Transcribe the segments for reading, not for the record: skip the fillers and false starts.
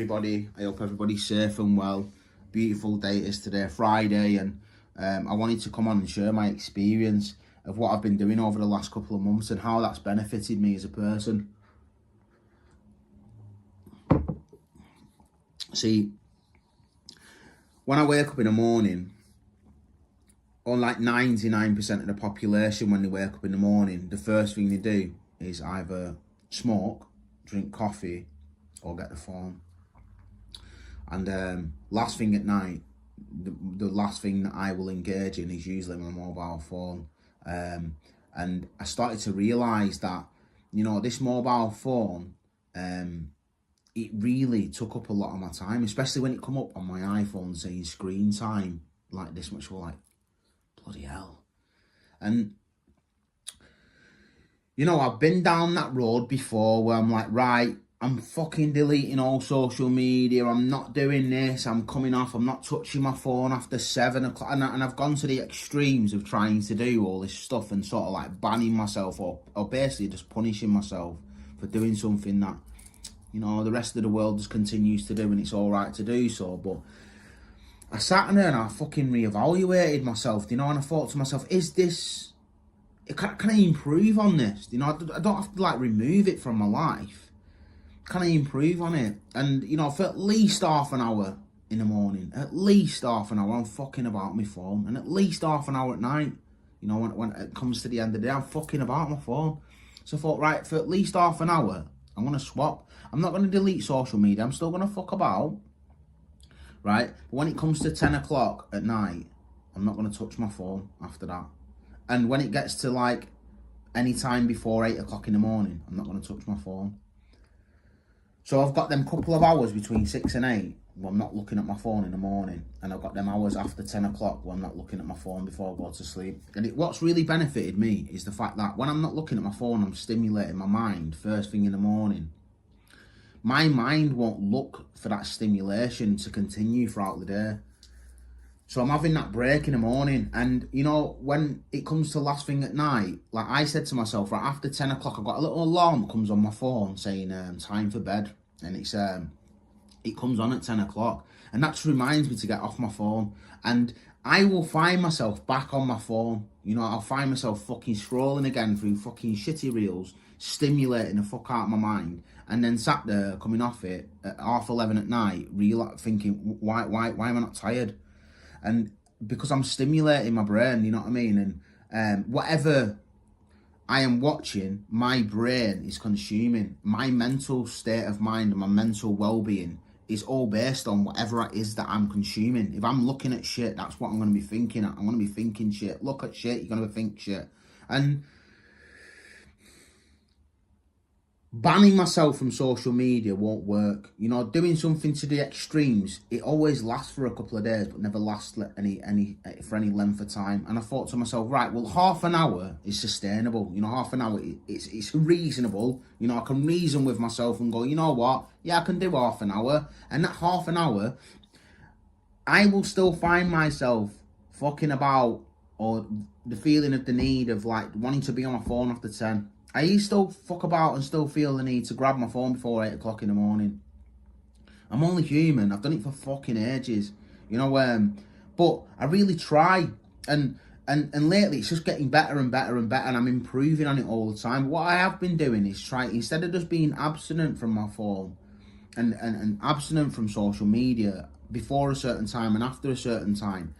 everybody. I hope everybody's safe and well. Beautiful day it is today, Friday, and I wanted to come on and share my experience of what I've been doing over the last couple of months and how that's benefited me as a person. See, when I wake up in the morning, unlike 99% of the population, when they wake up in the morning, the first thing they do is either smoke, drink coffee, or get the phone. And last thing at night, the last thing that I will engage in is usually my mobile phone. And I started to realise that, you know, this mobile phone, it really took up a lot of my time, especially when it come up on my iPhone saying screen time like this much. We're like, bloody hell. And, you know, I've been down that road before where I'm like, right, I'm fucking deleting all social media. I'm not doing this. I'm coming off. I'm not touching my phone after 7 o'clock. And I've gone to the extremes of trying to do all this stuff and sort of like banning myself or basically just punishing myself for doing something that, you know, the rest of the world just continues to do and it's all right to do so. But I sat in there and I fucking reevaluated myself, you know, and I thought to myself, is this, can I improve on this? You know, I don't have to like remove it from my life. Can I improve on it? And, you know, for at least half an hour in the morning, at least half an hour, I'm fucking about my phone. And at least half an hour at night, you know, when it comes to the end of the day, I'm fucking about my phone. So I thought, right, for at least half an hour, I'm going to swap. I'm not going to delete social media. I'm still going to fuck about, right? But when it comes to 10 o'clock at night, I'm not going to touch my phone after that. And when it gets to like any time before 8 o'clock in the morning, I'm not going to touch my phone. So I've got them couple of hours between 6 and 8 where I'm not looking at my phone in the morning. And I've got them hours after 10 o'clock where I'm not looking at my phone before I go to sleep. And what's really benefited me is the fact that when I'm not looking at my phone, I'm stimulating my mind first thing in the morning. My mind won't look for that stimulation to continue throughout the day. So I'm having that break in the morning. And, you know, when it comes to last thing at night, like I said to myself, right, after 10 o'clock, I've got a little alarm that comes on my phone saying time for bed. And it's it comes on at 10 o'clock. And that just reminds me to get off my phone. And I will find myself back on my phone. You know, I'll find myself fucking scrolling again through fucking shitty reels, stimulating the fuck out of my mind. And then sat there, coming off it at 11:30 at night, thinking, why am I not tired? And because I'm stimulating my brain, you know what I mean? And whatever I am watching, my brain is consuming. My mental state of mind and my mental well-being is all based on whatever it is that I'm consuming. If I'm looking at shit, that's what I'm going to be thinking at. I'm going to be thinking shit. Look at shit, you're going to think shit. And banning myself from social media won't work. You know, doing something to the extremes, it always lasts for a couple of days, but never lasts for any length of time. And I thought to myself, right, well, half an hour is sustainable. You know, half an hour, it's reasonable. You know, I can reason with myself and go, you know what? Yeah, I can do half an hour. And that half an hour, I will still find myself fucking about, or the feeling of the need of like wanting to be on my phone after 10. I still fuck about and still feel the need to grab my phone before 8 o'clock in the morning. I'm only human. I've done it for fucking ages, you know. But I really try, and lately it's just getting better and better and better, and I'm improving on it all the time. What I have been doing is instead of just being abstinent from my phone, and abstinent from social media before a certain time and after a certain time,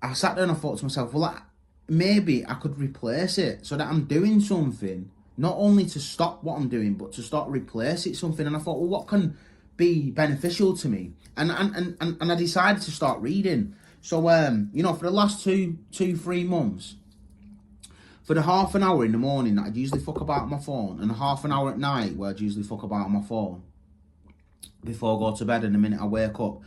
I sat there and I thought to myself, well, maybe I could replace it so that I'm doing something, not only to stop what I'm doing, but to start replace it something. And I thought, well, what can be beneficial to me? And I decided to start reading. So, you know, for the last 3 months, for the half an hour in the morning that I'd usually fuck about on my phone, and a half an hour at night where I'd usually fuck about on my phone before I go to bed and the minute I wake up,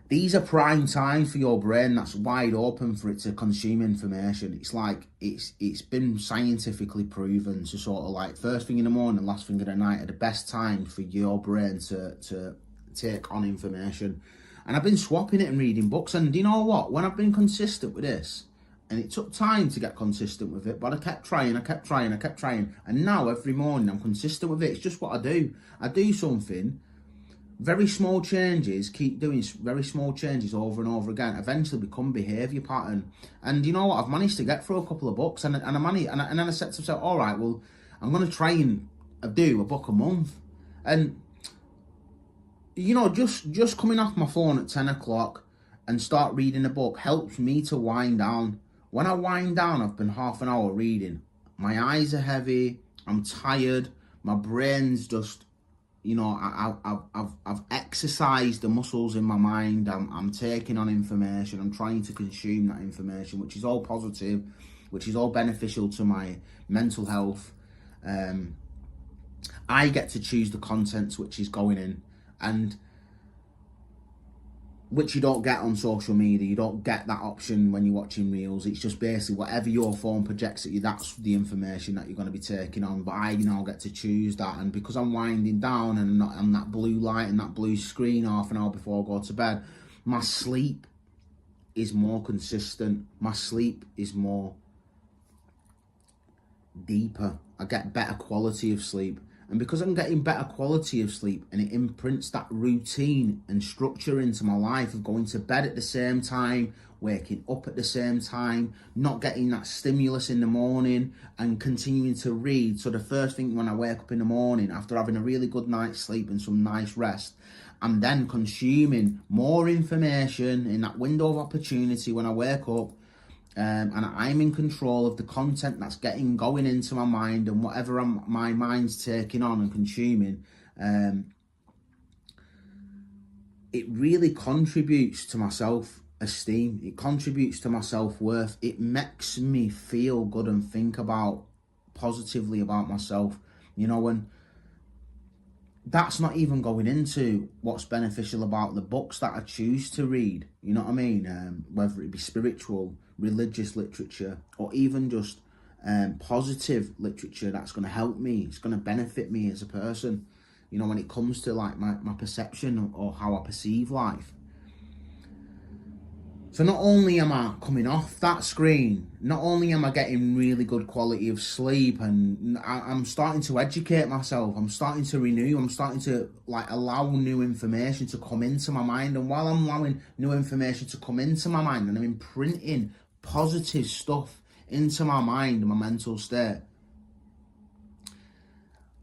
these are prime times for your brain that's wide open for it to consume information. It's like, it's been scientifically proven to sort of like first thing in the morning, last thing in the night are the best times for your brain to take on information. And I've been swapping it and reading books. And you know what? When I've been consistent with this, and it took time to get consistent with it, but I kept trying. And now every morning I'm consistent with it. It's just what I do. I do something very small changes, keep doing very small changes over and over again, eventually become behaviour pattern. And you know what? I've managed to get through a couple of books, and then I said to myself, all right, well, I'm going to try and do a book a month. And you know, just coming off my phone at 10 o'clock and start reading a book helps me to wind down. When I wind down, I've been half an hour reading. My eyes are heavy. I'm tired. My brain's just, you know, I've exercised the muscles in my mind. I'm taking on information. I'm trying to consume that information, which is all positive, which is all beneficial to my mental health. I get to choose the contents which is going in, and which you don't get on social media. You don't get that option when you're watching reels. It's just basically whatever your phone projects at you, that's the information that you're going to be taking on. But I now get to choose that, and because I'm winding down and not on that blue light and that blue screen half an hour before I go to bed, my sleep is more consistent. My sleep is more deeper. I get better quality of sleep. And because I'm getting better quality of sleep, and it imprints that routine and structure into my life of going to bed at the same time, waking up at the same time, not getting that stimulus in the morning, and continuing to read. So the first thing when I wake up in the morning, after having a really good night's sleep and some nice rest, I'm then consuming more information in that window of opportunity when I wake up. And I'm in control of the content that's going into my mind, and whatever my mind's taking on and consuming, it really contributes to my self-esteem. It contributes to my self-worth. It makes me feel good and think positively about myself. You know, and that's not even going into what's beneficial about the books that I choose to read. You know what I mean? Whether it be spiritual, religious literature, or even just positive literature that's going to help me, it's going to benefit me as a person, you know, when it comes to like my perception or how I perceive life. So not only am I coming off that screen, not only am I getting really good quality of sleep, and I'm starting to educate myself, I'm starting to renew, I'm starting to like allow new information to come into my mind. And while I'm allowing new information to come into my mind, and I'm imprinting positive stuff into my mind and my mental state,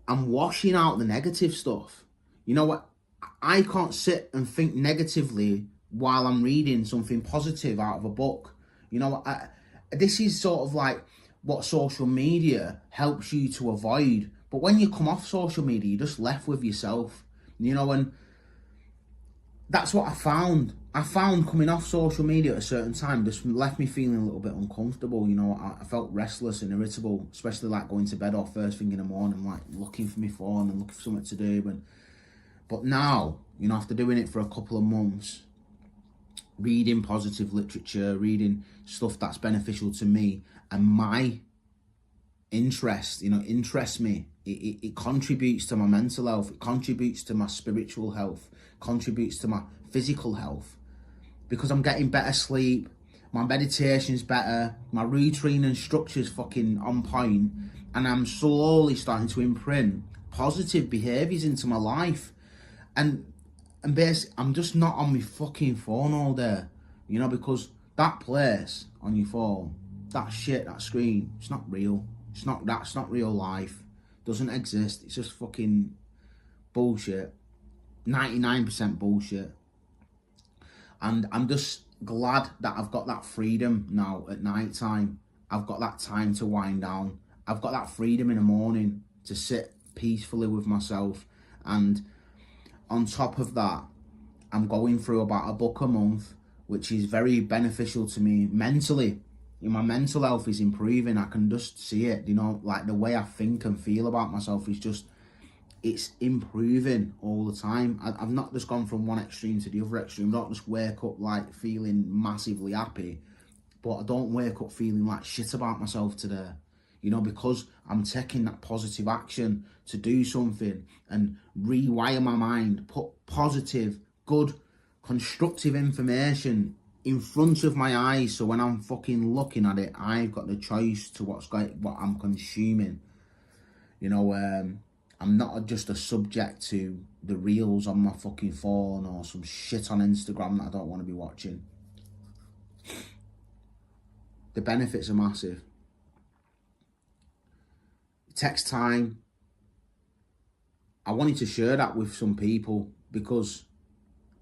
I'm washing out the negative stuff. You know what? I can't sit and think negatively while I'm reading something positive out of a book. You know, this is sort of like what social media helps you to avoid. But when you come off social media, you're just left with yourself. You know, and that's what I found. I found coming off social media at a certain time just left me feeling a little bit uncomfortable. You know, I felt restless and irritable, especially like going to bed or first thing in the morning, like looking for my phone and looking for something to do. But now, you know, after doing it for a couple of months, reading positive literature, reading stuff that's beneficial to me and my interest, you know, interests me. It contributes to my mental health. It contributes to my spiritual health, contributes to my physical health, because I'm getting better sleep, my meditation's better, my routine and structure's fucking on point, and I'm slowly starting to imprint positive behaviours into my life. And basically, I'm just not on my fucking phone all day, you know, because that place on your phone, that shit, that screen, it's not real. That's not real life. It doesn't exist. It's just fucking bullshit. 99% bullshit. And I'm just glad that I've got that freedom now at night time. I've got that time to wind down. I've got that freedom in the morning to sit peacefully with myself. And on top of that, I'm going through about a book a month, which is very beneficial to me mentally. You know, my mental health is improving. I can just see it, you know, like the way I think and feel about myself is just, it's improving all the time. I've not just gone from one extreme to the other extreme. I don't just wake up like feeling massively happy, but I don't wake up feeling like shit about myself today. You know, because I'm taking that positive action to do something and rewire my mind, put positive, good, constructive information in front of my eyes. So when I'm fucking looking at it, I've got the choice to what I'm consuming. You know, I'm not just a subject to the reels on my fucking phone or some shit on Instagram that I don't want to be watching. The benefits are massive. It takes time. I wanted to share that with some people because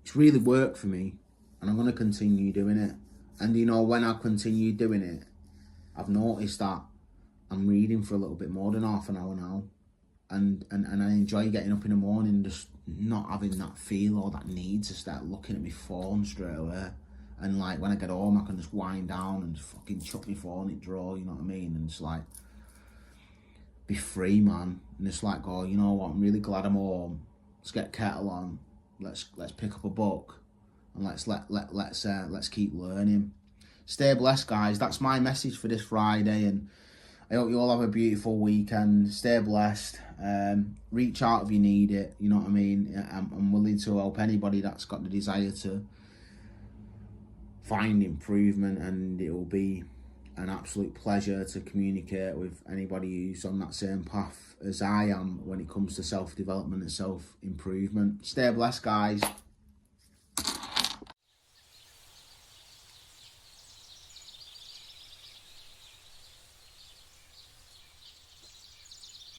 it's really worked for me, and I'm going to continue doing it. And you know, when I continue doing it, I've noticed that I'm reading for a little bit more than half an hour now. And I enjoy getting up in the morning, just not having that feel or that need to start looking at my phone straight away. And like when I get home, I can just wind down and just fucking chuck my phone in the drawer, you know what I mean? And it's like, be free, man. And it's like, oh, you know what? I'm really glad I'm home. Let's get kettle on. Let's pick up a book, and let's keep learning. Stay blessed, guys. That's my message for this Friday, and I hope you all have a beautiful weekend. Stay blessed. Reach out if you need it. You know what I mean? I'm willing to help anybody that's got the desire to find improvement, and it will be an absolute pleasure to communicate with anybody who's on that same path as I am when it comes to self-development and self-improvement. Stay blessed, guys.